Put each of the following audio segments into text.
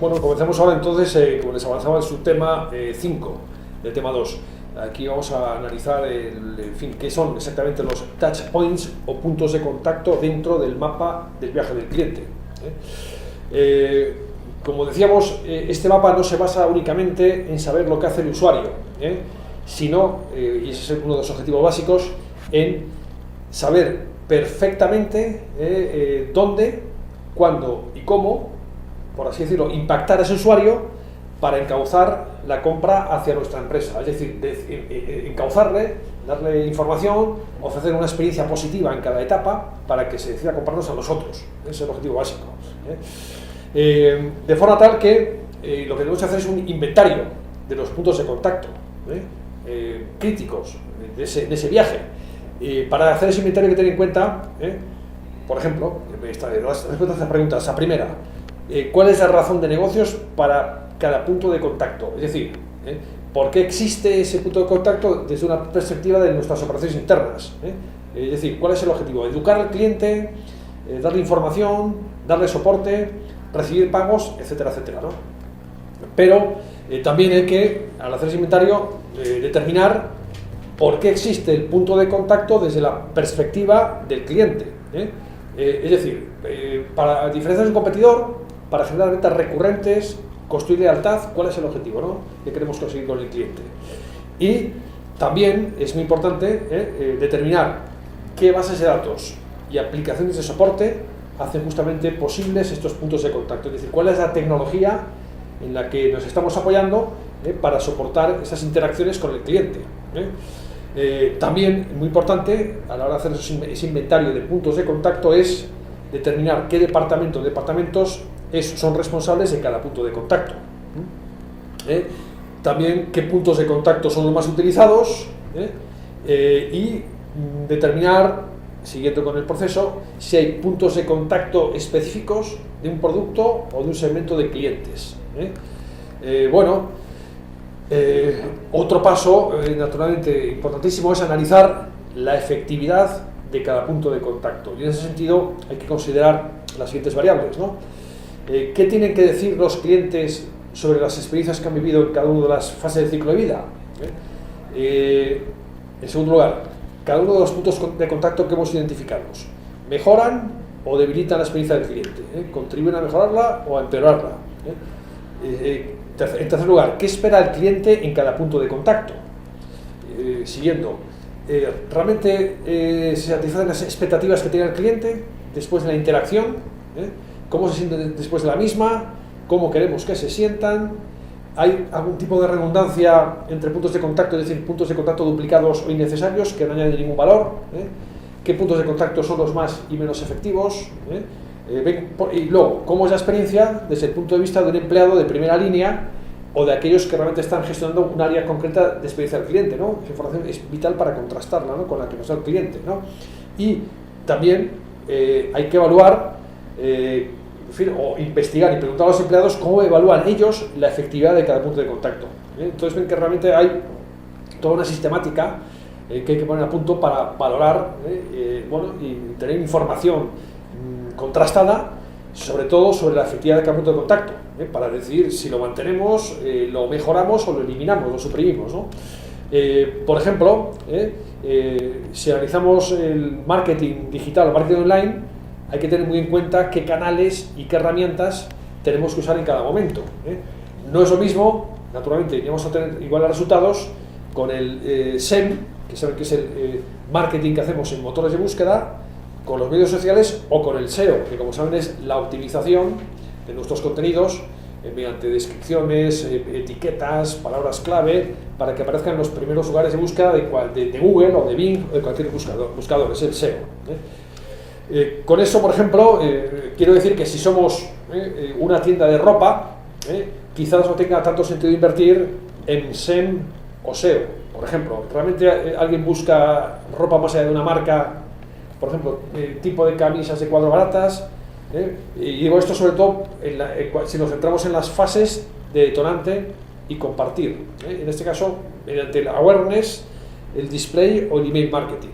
Bueno, comenzamos ahora entonces, como les avanzaba en su tema 5, del tema 2. Aquí vamos a analizar, en fin, qué son exactamente los touch points o puntos de contacto dentro del mapa del viaje del cliente. Como decíamos, este mapa no se basa únicamente en saber lo que hace el usuario, sino, y ese es uno de los objetivos básicos, en saber perfectamente dónde, cuándo y cómo, por así decirlo, impactar a ese usuario para encauzar la compra hacia nuestra empresa. Es decir, encauzarle, darle información, ofrecer una experiencia positiva en cada etapa para que se decida comprarnos a nosotros. Ese es el objetivo básico. De forma tal que lo que debemos hacer es un inventario de los puntos de contacto críticos de ese viaje. Para hacer ese inventario hay que tener en cuenta, por ejemplo, las respuestas a las preguntas. La primera, ¿cuál es la razón de negocios para cada punto de contacto? Es decir, ¿por qué existe ese punto de contacto desde una perspectiva de nuestras operaciones internas? Es decir, ¿cuál es el objetivo? Educar al cliente, darle información, darle soporte, recibir pagos, etcétera, etcétera, ¿no? Pero también hay que, al hacer ese inventario, determinar por qué existe el punto de contacto desde la perspectiva del cliente. Es decir, para diferenciar de un competidor, para generar ventas recurrentes, construir lealtad, ¿cuál es el objetivo, ¿no?, que queremos conseguir con el cliente? Y también es muy importante determinar qué bases de datos y aplicaciones de soporte hacen justamente posibles estos puntos de contacto. Es decir, cuál es la tecnología en la que nos estamos apoyando para soportar esas interacciones con el cliente. También, muy importante, a la hora de hacer ese inventario de puntos de contacto, es determinar qué departamentos son responsables de cada punto de contacto. También qué puntos de contacto son los más utilizados y determinar, siguiendo con el proceso, si hay puntos de contacto específicos de un producto o de un segmento de clientes. Otro paso, naturalmente importantísimo, es analizar la efectividad de cada punto de contacto. Y en ese sentido hay que considerar las siguientes variables, ¿no? ¿Qué tienen que decir los clientes sobre las experiencias que han vivido en cada una de las fases del ciclo de vida? En segundo lugar, cada uno de los puntos de contacto que hemos identificado, ¿mejoran o debilitan la experiencia del cliente? ¿Contribuyen a mejorarla o a empeorarla? En tercer lugar, ¿qué espera el cliente en cada punto de contacto? Siguiendo, ¿realmente se satisfacen las expectativas que tiene el cliente después de la interacción? ¿Cómo se sienten después de la misma? ¿Cómo queremos que se sientan? ¿Hay algún tipo de redundancia entre puntos de contacto, es decir, puntos de contacto duplicados o innecesarios que no añaden ningún valor? ¿Qué puntos de contacto son los más y menos efectivos? Y luego, ¿cómo es la experiencia desde el punto de vista de un empleado de primera línea o de aquellos que realmente están gestionando un área concreta de experiencia del cliente, ¿no? Esa información es vital para contrastarla, ¿no?, con la que nos da el cliente, ¿no? Y también hay que evaluar, o investigar y preguntar a los empleados cómo evalúan ellos la efectividad de cada punto de contacto. Entonces ven que realmente hay toda una sistemática que hay que poner a punto para valorar y tener información contrastada, sobre todo sobre la efectividad de cada punto de contacto, para decidir si lo mantenemos, lo mejoramos o lo eliminamos, lo suprimimos, ¿no? Por ejemplo, si analizamos el marketing digital o marketing online, hay que tener muy en cuenta qué canales y qué herramientas tenemos que usar en cada momento. No es lo mismo, naturalmente, vamos a tener iguales resultados con el SEM, que saben que es el marketing que hacemos en motores de búsqueda, con los medios sociales, o con el SEO, que como saben es la optimización de nuestros contenidos mediante descripciones, etiquetas, palabras clave, para que aparezcan en los primeros lugares de búsqueda de Google o de Bing o de cualquier buscador, es el SEO. Con eso, por ejemplo, quiero decir que si somos una tienda de ropa, quizás no tenga tanto sentido invertir en SEM o SEO. Por ejemplo, realmente alguien busca ropa más allá de una marca, por ejemplo, tipo de camisas de cuadro baratas, y digo esto sobre todo si nos centramos en las fases de detonante y compartir, en este caso mediante el awareness, el display o el email marketing.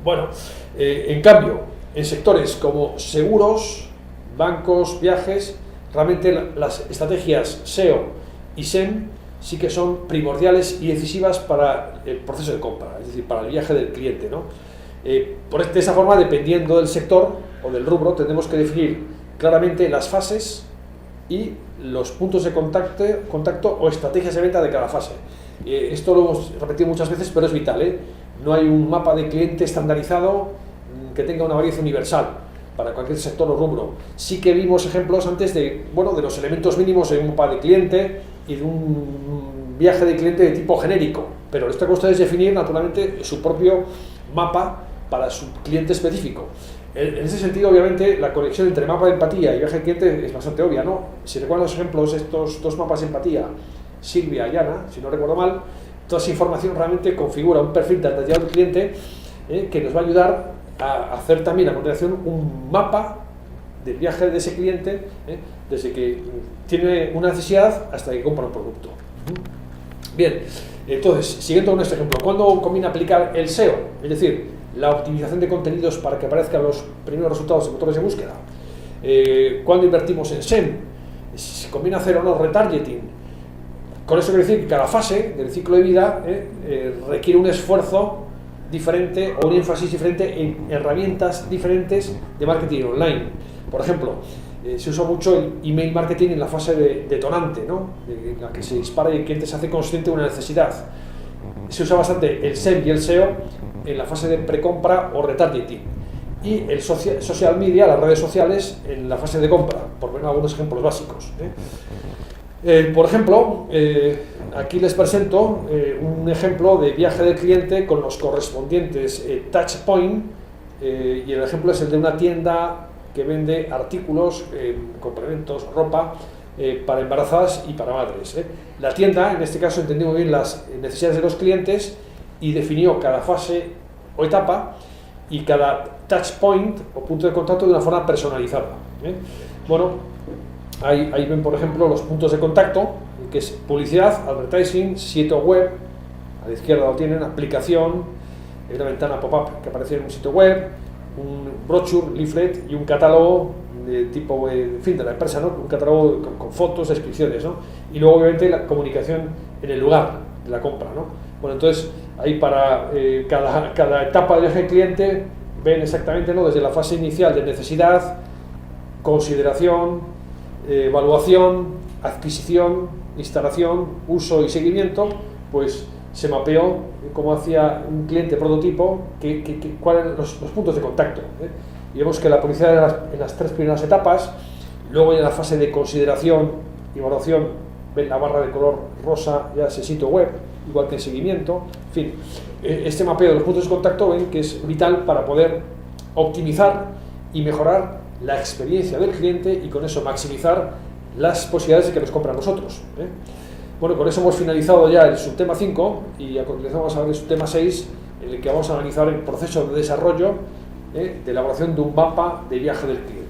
Bueno, en cambio, en sectores como seguros, bancos, viajes, realmente las estrategias SEO y SEM sí que son primordiales y decisivas para el proceso de compra, es decir, para el viaje del cliente, ¿no? De esa forma, dependiendo del sector o del rubro, tendremos que definir claramente las fases y los puntos de contacto o estrategias de venta de cada fase. Esto lo hemos repetido muchas veces, pero es vital, ¿eh? No hay un mapa de cliente estandarizado que tenga una variedad universal para cualquier sector o rubro. Sí que vimos ejemplos antes de los elementos mínimos de un mapa de cliente y de un viaje de cliente de tipo genérico, pero les toca a ustedes definir naturalmente su propio mapa para su cliente específico. En ese sentido, obviamente, la conexión entre mapa de empatía y viaje de cliente es bastante obvia, ¿no? Si recuerdan los ejemplos, estos dos mapas de empatía, Silvia y Ana, si no recuerdo mal, toda esa información realmente configura un perfil detallado del cliente que nos va a ayudar a hacer también a continuación un mapa del viaje de ese cliente, desde que tiene una necesidad hasta que compra un producto. Bien, entonces, siguiendo con este ejemplo, ¿cuándo conviene aplicar el SEO? Es decir, la optimización de contenidos para que aparezcan los primeros resultados en motores de búsqueda. ¿Cuándo invertimos en SEM? ¿Si conviene hacer o no retargeting? Con eso quiero decir que cada fase del ciclo de vida requiere un esfuerzo diferente o un énfasis diferente en herramientas diferentes de marketing online. Por ejemplo, se usa mucho el email marketing en la fase de detonante, ¿no? En la que se dispara y el cliente se hace consciente de una necesidad. Se usa bastante el SEM y el SEO en la fase de precompra o retargeting. Y el social media, las redes sociales, en la fase de compra, por ver algunos ejemplos básicos. Por ejemplo, aquí les presento un ejemplo de viaje del cliente con los correspondientes touch point, y el ejemplo es el de una tienda que vende artículos, complementos, ropa para embarazadas y para madres. La tienda, en este caso, entendió muy bien las necesidades de los clientes y definió cada fase o etapa y cada touch point o punto de contacto de una forma personalizada. Bueno, ahí ven, por ejemplo, los puntos de contacto, que es publicidad, advertising, sitio web. A la izquierda lo tienen, aplicación, una ventana pop-up que aparece en un sitio web, un brochure, leaflet y un catálogo de tipo, en fin, de la empresa, ¿no? Un catálogo con fotos, descripciones, ¿no? Y luego, obviamente, la comunicación en el lugar de la compra, ¿no? Bueno, entonces, ahí para cada etapa del viaje del cliente ven exactamente, ¿no? Desde la fase inicial de necesidad, consideración, evaluación, adquisición, instalación, uso y seguimiento, pues se mapeó cómo hacía un cliente prototipo, cuáles eran los puntos de contacto. Y vemos que la publicidad en las tres primeras etapas, luego en la fase de consideración y evaluación, ven la barra de color rosa, ya ese sitio web, igual que en seguimiento. En fin, este mapeo de los puntos de contacto ven que es vital para poder optimizar y mejorar la experiencia del cliente y con eso maximizar las posibilidades de que nos compren a nosotros. Bueno, con eso hemos finalizado ya el subtema 5 y a continuación vamos a ver el subtema 6, en el que vamos a analizar el proceso de desarrollo de elaboración de un mapa de viaje del cliente.